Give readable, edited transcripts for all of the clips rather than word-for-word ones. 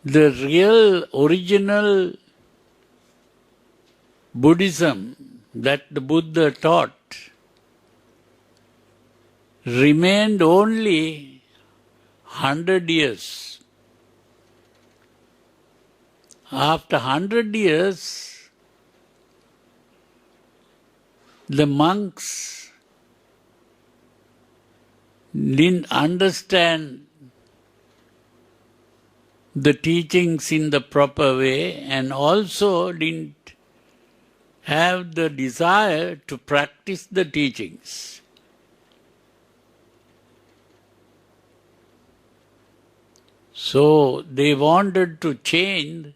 the real original Buddhism that the Buddha taught remained only 100 years. After 100 years, the monks didn't understand the teachings in the proper way and also didn't have the desire to practice the teachings. So they wanted to change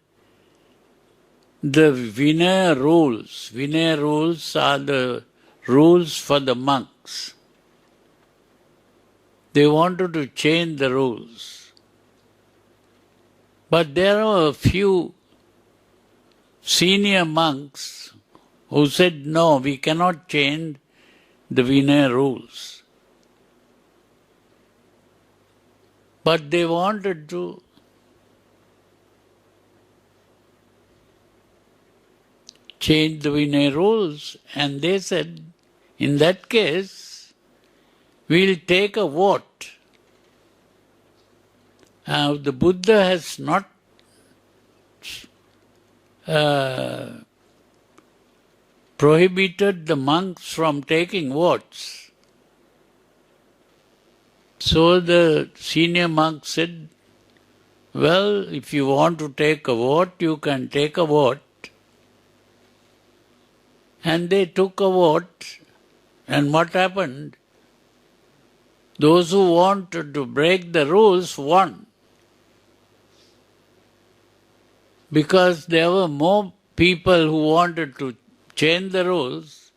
the Vinaya rules. Vinaya rules are the rules for the monks. They wanted to change the rules. But there are a few senior monks who said, no, we cannot change the Vinaya rules. But they wanted to change the Vinaya rules, and they said, in that case, we'll take a vote. The Buddha has not prohibited the monks from taking votes. So the senior monk said, well, if you want to take a vote, you can take a vote. And they took a vote, and what happened? Those who wanted to break the rules won. Because there were more people who wanted to change the rules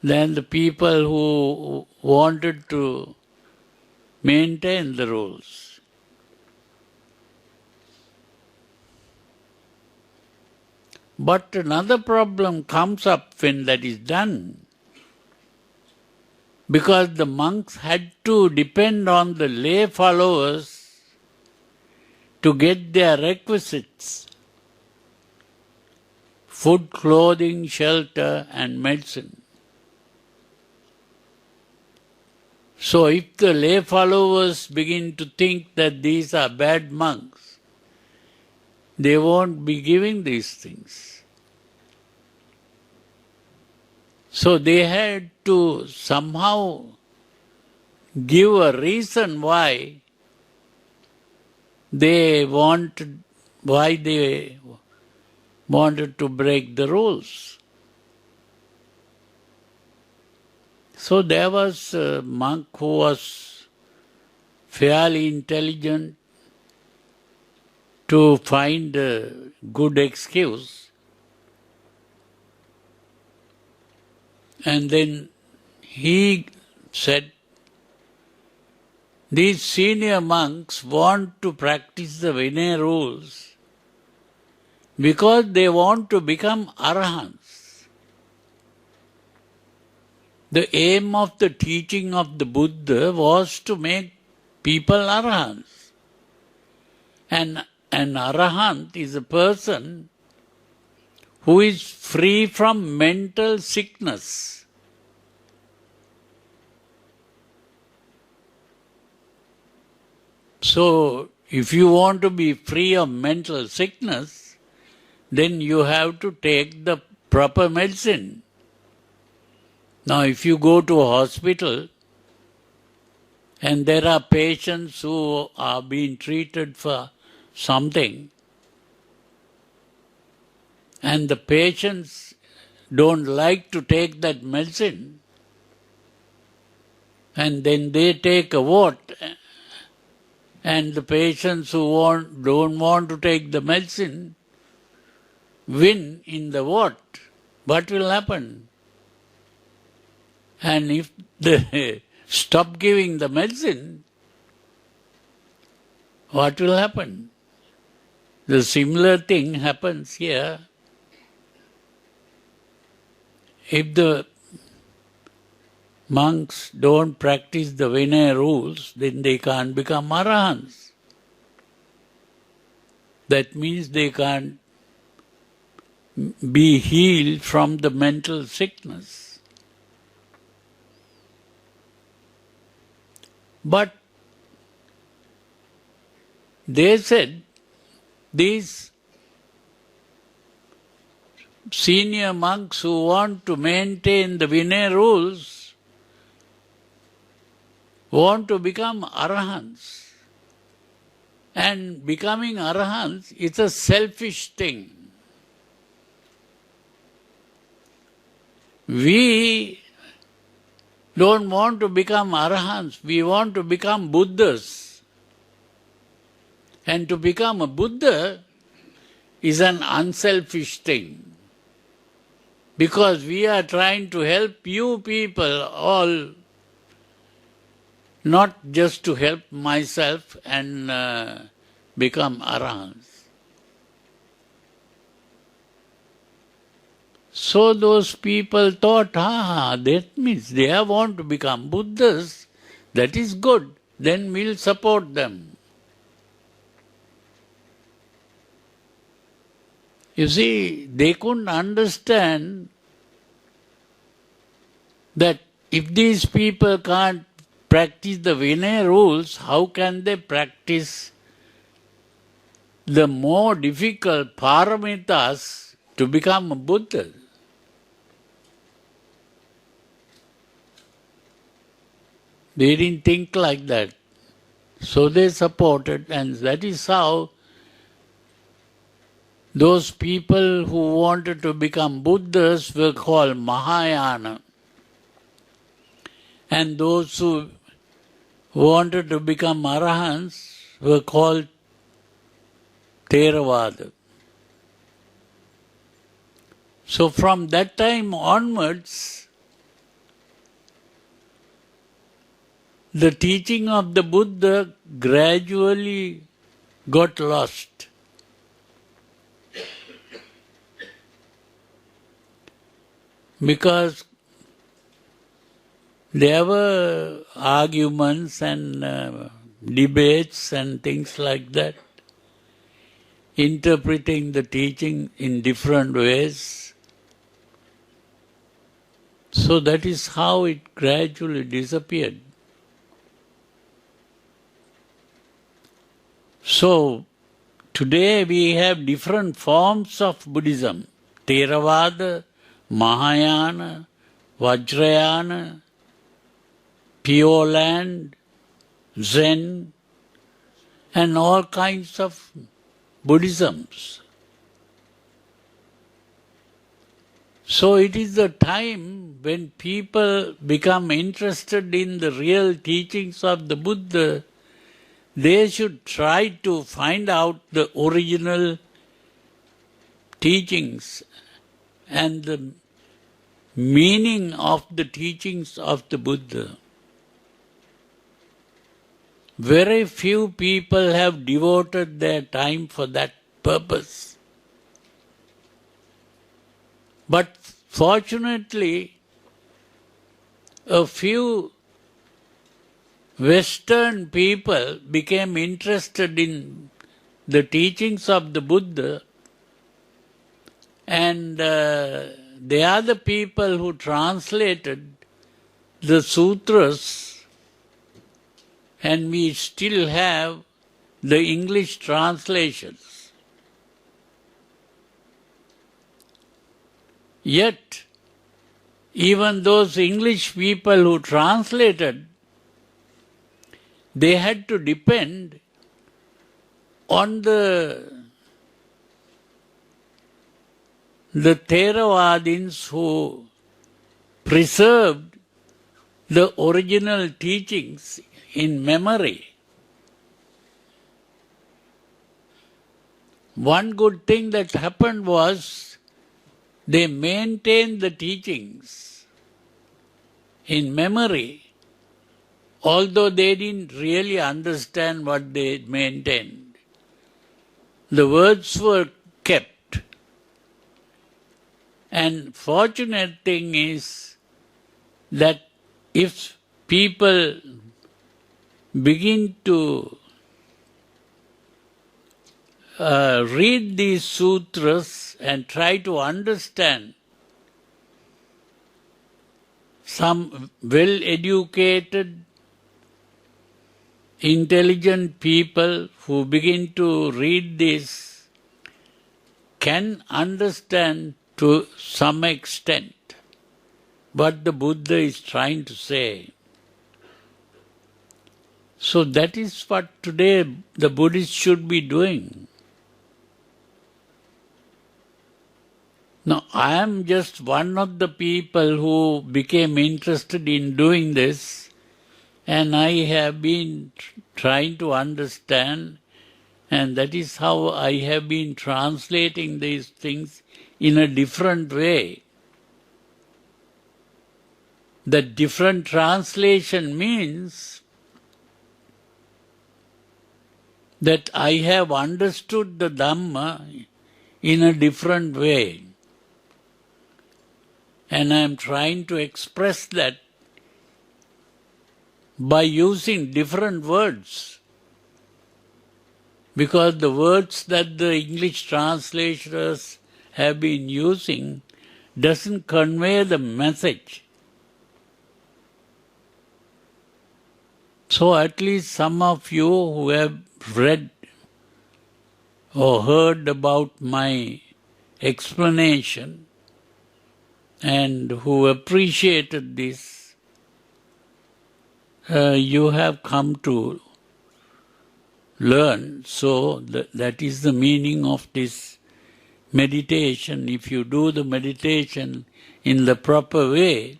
than the people who wanted to maintain the rules. But another problem comes up when that is done, because the monks had to depend on the lay followers to get their requisites: food, clothing, shelter, and medicine. So if the lay followers begin to think that these are bad monks, they won't be giving these things. So they had to somehow give a reason why they wanted to break the rules. So there was a monk who was fairly intelligent to find a good excuse, and then he said, these senior monks want to practice the Vinaya rules because they want to become arahants. The aim of the teaching of the Buddha was to make people arahants. And an arahant is a person who is free from mental sickness. So, if you want to be free of mental sickness, then you have to take the proper medicine. Now, if you go to a hospital and there are patients who are being treated for something, and the patients don't like to take that medicine, and then they take a vote, and the patients who don't want to take the medicine win in the vote, what will happen? And if they stop giving the medicine, what will happen? The similar thing happens here. If the monks don't practice the Vinaya rules, then they can't become arahants. That means they can't be healed from the mental sickness. But they said these senior monks who want to maintain the Vinaya rules want to become arahants. And becoming arahants is a selfish thing. We don't want to become arahants, we want to become Buddhas. And to become a Buddha is an unselfish thing. Because we are trying to help you people all, not just to help myself and become arahants. So those people thought, that means they want to become Buddhas, that is good, then we'll support them. You see, they couldn't understand that if these people can't practice the Vinaya rules, how can they practice the more difficult paramitas to become a Buddha? They didn't think like that. So they supported, and that is how those people who wanted to become Buddhas were called Mahayana. And those who wanted to become Arahants were called Theravada. So from that time onwards, the teaching of the Buddha gradually got lost. Because there were arguments and debates and things like that, interpreting the teaching in different ways. So that is how it gradually disappeared. So today we have different forms of Buddhism: Theravada, Mahayana, Vajrayana, Pure Land, Zen, and all kinds of Buddhisms. So it is the time when people become interested in the real teachings of the Buddha, they should try to find out the original teachings and the meaning of the teachings of the Buddha. Very few people have devoted their time for that purpose. But fortunately, a few Western people became interested in the teachings of the Buddha, and they are the people who translated the sutras, and we still have the English translations. Yet, even those English people who translated, they had to depend on the Theravadins who preserved the original teachings in memory. One good thing that happened was they maintained the teachings in memory, although they didn't really understand what they maintained. The words were kept. And fortunate thing is that if people begin to read these sutras and try to understand some well-educated, intelligent people who begin to read this can understand to some extent what the Buddha is trying to say. So that is what today the Buddhists should be doing. Now, I am just one of the people who became interested in doing this, and I have been trying to understand, and that is how I have been translating these things in a different way. The different translation means that I have understood the Dhamma in a different way. And I am trying to express that by using different words. Because the words that the English translators have been using doesn't convey the message. So at least some of you who have read or heard about my explanation and who appreciated this, you have come to learn. So that is the meaning of this meditation. If you do the meditation in the proper way,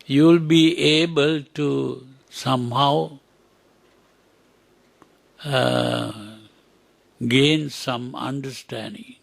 you will be able to somehow gain some understanding.